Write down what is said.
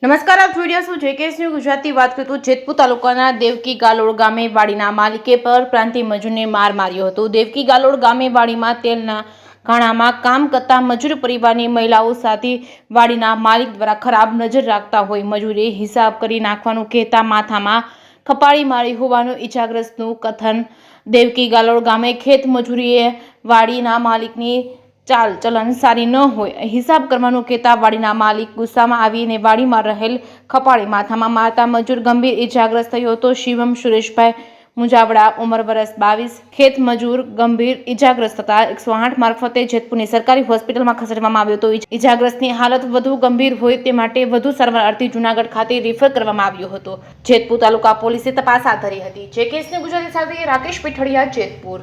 નમસ્કાર, આપ જોઈ રહ્યા છો જેકેએસ ન્યૂઝ ગુજરાતી. વાત કરીએ તો જેતપુર તાલુકાના દેવકી ગાલોડ ગામે વાડીના માલિકે પરપ્રાંતીય મજૂરને માર માર્યો હતો. દેવકી ગાલોડ ગામે વાડીમાં તેલના ઘાણામાં કામ કરતા મજૂર પરિવારની મહિલાઓ સાથે વાડીના માલિક દ્વારા ખરાબ નજર રાખતા હોય મજૂરે હિસાબ કરી નાખવાનું કહેતા માથામાં ખપાળી મારી હોવાનું ઈજાગ્રસ્તનું કથન. દેવકી ગાલોડ ગામે ખેત મજૂરીએ વાડીના માલિકની ચાલ ચલણ સારી ન હોય હિસાબ કરવાનું કહેતા વાડીના માલિક ગુસ્સામાં આવીને વાડીમાં રહેલ ખપાળી માથામાં મારતા મજૂર ગંભીર ઈજાગ્રસ્ત થયો હતો. શિવમ સુરેશભાઈ મુજાવડા, ઉંમર વર્ષ 22, ખેત મજૂર ગંભીર ઈજાગ્રસ્ત થતા 108 મારફતે જેતપુરની સરકારી હોસ્પિટલમાં ખસેડવામાં આવ્યો હતો. ઈજાગ્રસ્તની હાલત વધુ ગંભીર હોય તે માટે વધુ સારવાર અર્થે જૂનાગઢ ખાતે રેફર કરવામાં આવ્યો હતો. જેતપુર તાલુકા પોલીસે તપાસ હાથ ધરી હતી. જે કેસની ગુજરાતી સાથે રાકેશ પીઠડિયા, જેતપુર.